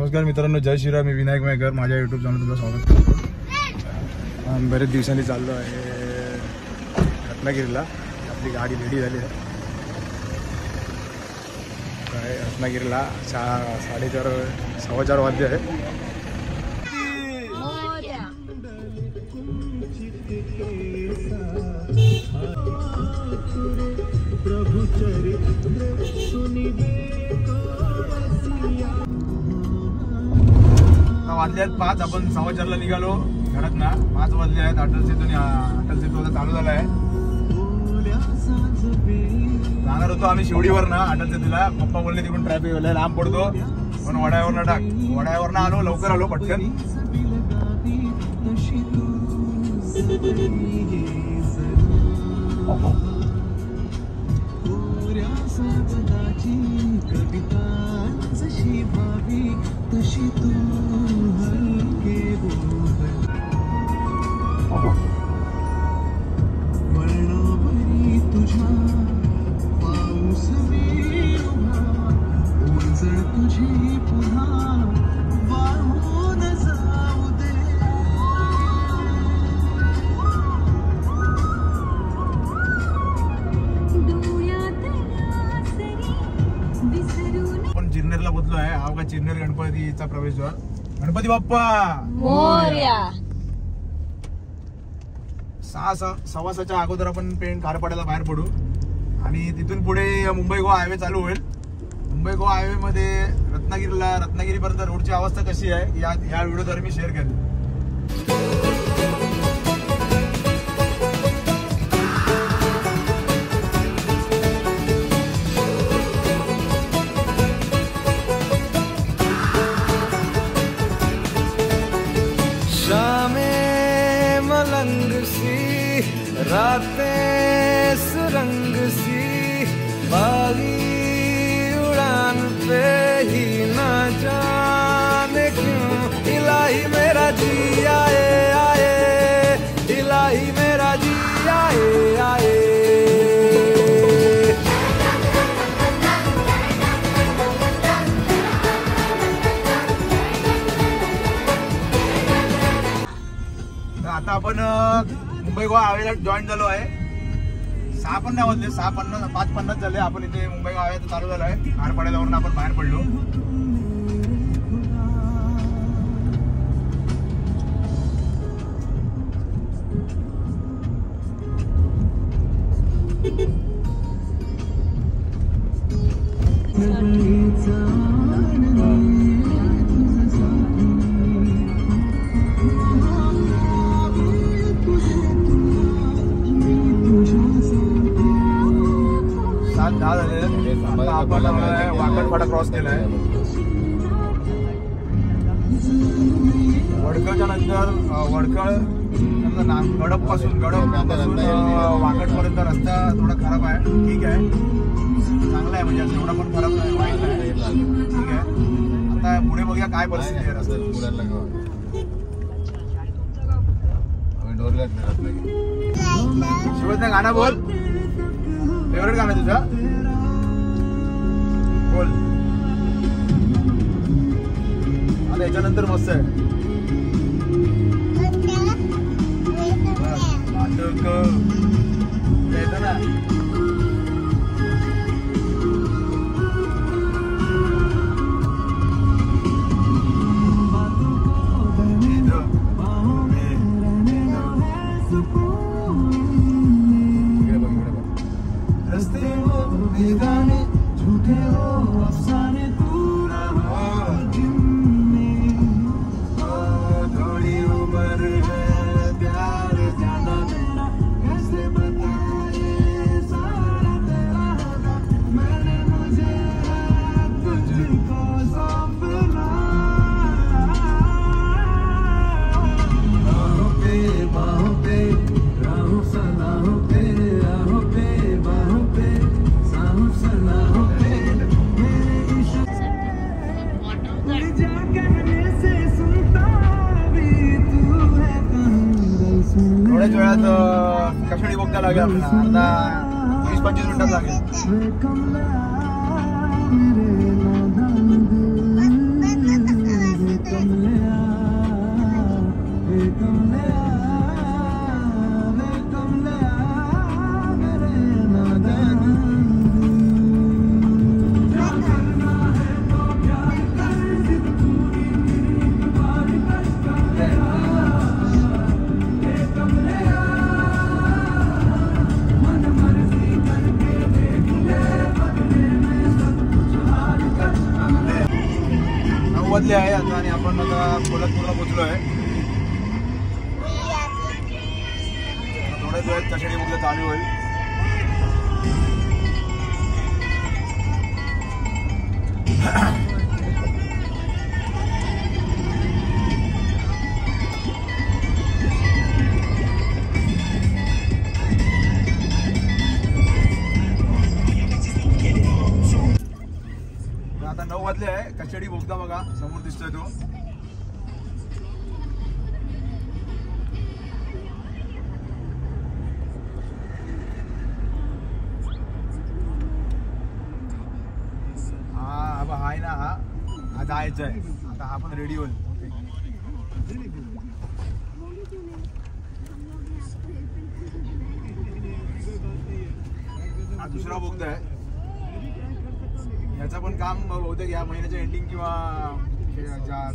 नमस्कार मित्रांनो, जय श्रीराम. मी विनायक मेकर. माझ्या यूट्यूब चॅनल तुमचं स्वागत करतो. बरेच दिवसांनी चाललो आहे रत्नागिरीला. आपली गाडी रेडी झाली आहे. काय रत्नागिरीला 4:30 4:15 वाजले आहे. वाजले आहेत 5. आपण 4:15 निघालो घरात ना. 5 वाजले आहेत. अटल सेतू आता चालू झाला आहे. जाणार होतो आम्ही शिवडीवर ना अटल सेतूला. पप्पा बोलले तिकडून ट्रॅफिक लांब पडतो, पण वड्यावरनं टाक. वड्यावरनं आलो, लवकर आलो पटकन. चिरनेरला बदलो आहे. हा का चिरनेर गणपतीचा प्रवेशद्वार. गणपती बाप्पा मोरया. 6:15च्या अगोदर आपण पेण खारपाड्याला बाहेर पडू आणि तिथून पुढे मुंबई गोवा हायवे चालू होईल. मुंबई गोवा हायवे मध्ये रत्नागिरीपर्यंत रोडची अवस्था कशी आहे या व्हिडिओद्वारे मी शेअर करेन. मलंग सी रातें सुरंग सी बागी उड़ान पे ही ना जाने क्यों इलाही मेरा जी आए आए, इलाही मेरा जी आए आए. आता आपण मुंबई गोवा हायवेला जॉईन झालो आहे. 6 पण नाही वाजले, 5:50 झाले. आपण इथे मुंबई गोवा हायवे चालू झाला आहे. खारपाड्यावरून आपण बाहेर पडलो. आपण वाकडपाडा क्रॉस केलाय. वडकळच्या नंतर गडप पासून वाकडपर्यंत रस्ता थोडा खराब आहे. ठीक आहे, चांगला आहे, म्हणजे एवढा पण खराब नाही, वाईट नाही. ठीक आहे, आता पुढे बघूया काय परिस्थिती आहे रस्त्यात. शिवचं गाणं बोल. फेवरेट गाणं तुझं बोल. आता याच्यानंतर मस्त आहे ना. थोड्याच वेळात कशाळी बोगदा लागेल आपल्याला. अर्धा 20-25 मिनिटात लागेल. वाजले आहे आता आणि आपण आता कोल्हापूरला पोहोचलो आहे. थोड्याच वेळात कशाने बोगदा चालू होईल. आता 9 वाजले आहे. कशाडी बोगदा बघा समोर दिसतोय तो. हा आहे ना, हा जायचं आहे आता. हा पण रेडी होईल. हा दुसरा बोगदा आहे. याचं पण काम बहुतेक या महिन्याच्या एंडिंग किंवा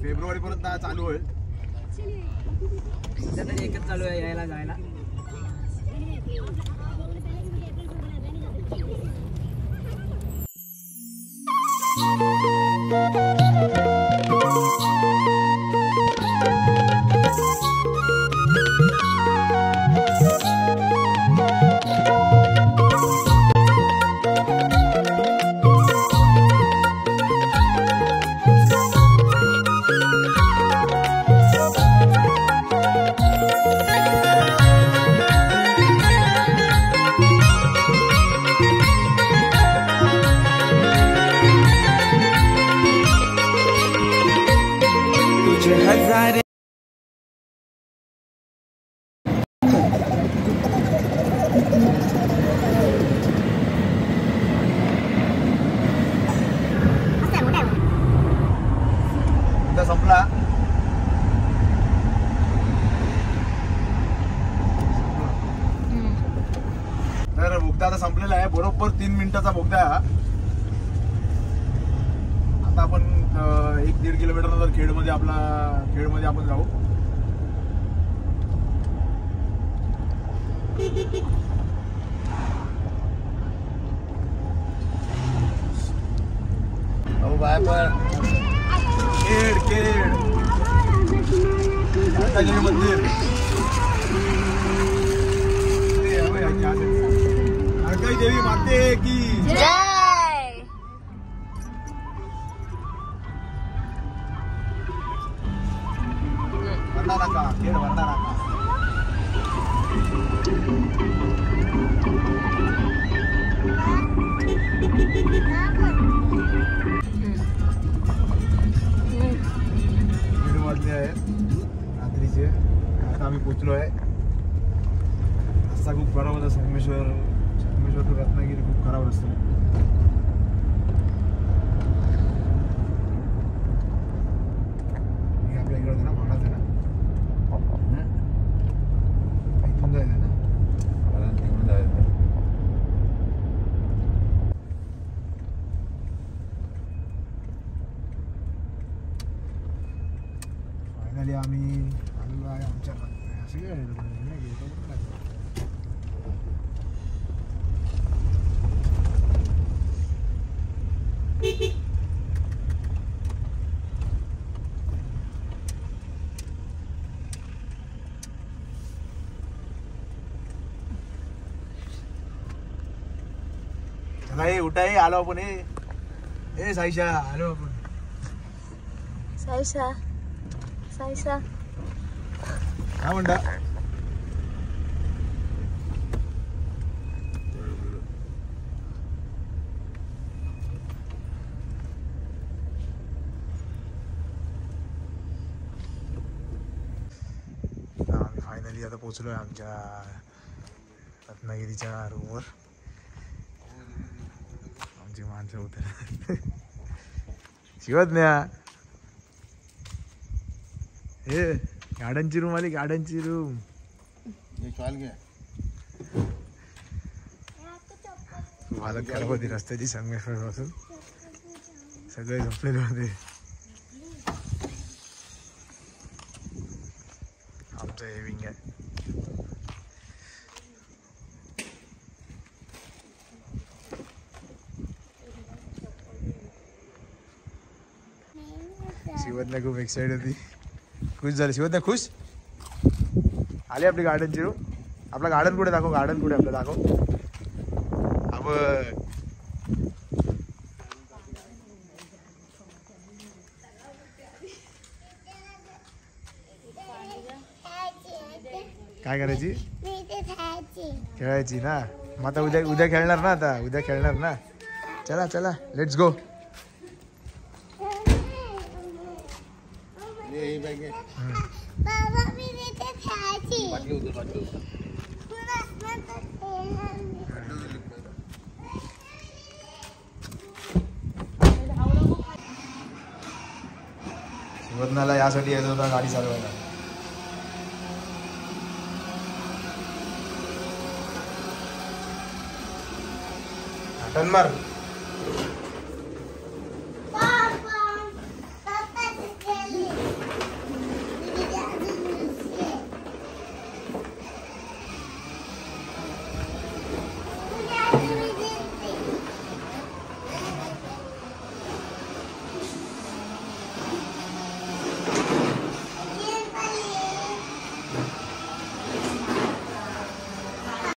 फेब्रुवारी पर्यंत चालू होईल. एकच चालू आहे यायला जायला. हजारे संपला. तर बोगदा आता संपलेला आहे. बरोबर 3 मिनिटाचा बोगदा आहे हा. आता आपण 1-1.5 किलोमीटर नंतर खेडमध्ये आपण जाऊ. बाय पर खेड मंदिर. देवी माते की जय. वर्णानाका खेड वर्णानाका. दीड वाजले आहेत रात्रीचे. आता आम्ही पोचलो आहे. रस्ता खूप खराब होता. संगमेश्वर टू रत्नागिरी खूप खराब रस्ता आहे. आपल्या इकडे ना भाडाच आहे ना, इथून जायचं ना, तिकडून जायचं. फायनली आम्ही आलेलो आहे आमच्या असं काय चला उठाय आलो आपण. ए साईशा आलो आपण. साईशा साईशा काय म्हणता. आम्ही फायनली आता पोचलोय आमच्या रत्नागिरीच्या रूमवर. आमची माणसं होते शिवज्ञा. हे गार्डनची रूम आली. गार्डनची रूम हालत खराब होती रस्त्याची. संगमेश्वर पासून सगळे झोपलेले होते. आमचं हे विंग आहे. शिवदना खूप एक्साइटेड होती, खुश झाली. शिवदना खुश आली आपली गार्डनची. आपला गार्डन कुठे दाखव, गार्डन कुठे आपलं दाखव. अब काय करायची, खेळायची ना. मग आता उद्या उद्या खेळणार ना, आता उद्या खेळणार ना. चला चला लेट्स गो. शिवदनाला यासाठी यायचं होता गाडी चालवायला. टर्न मार.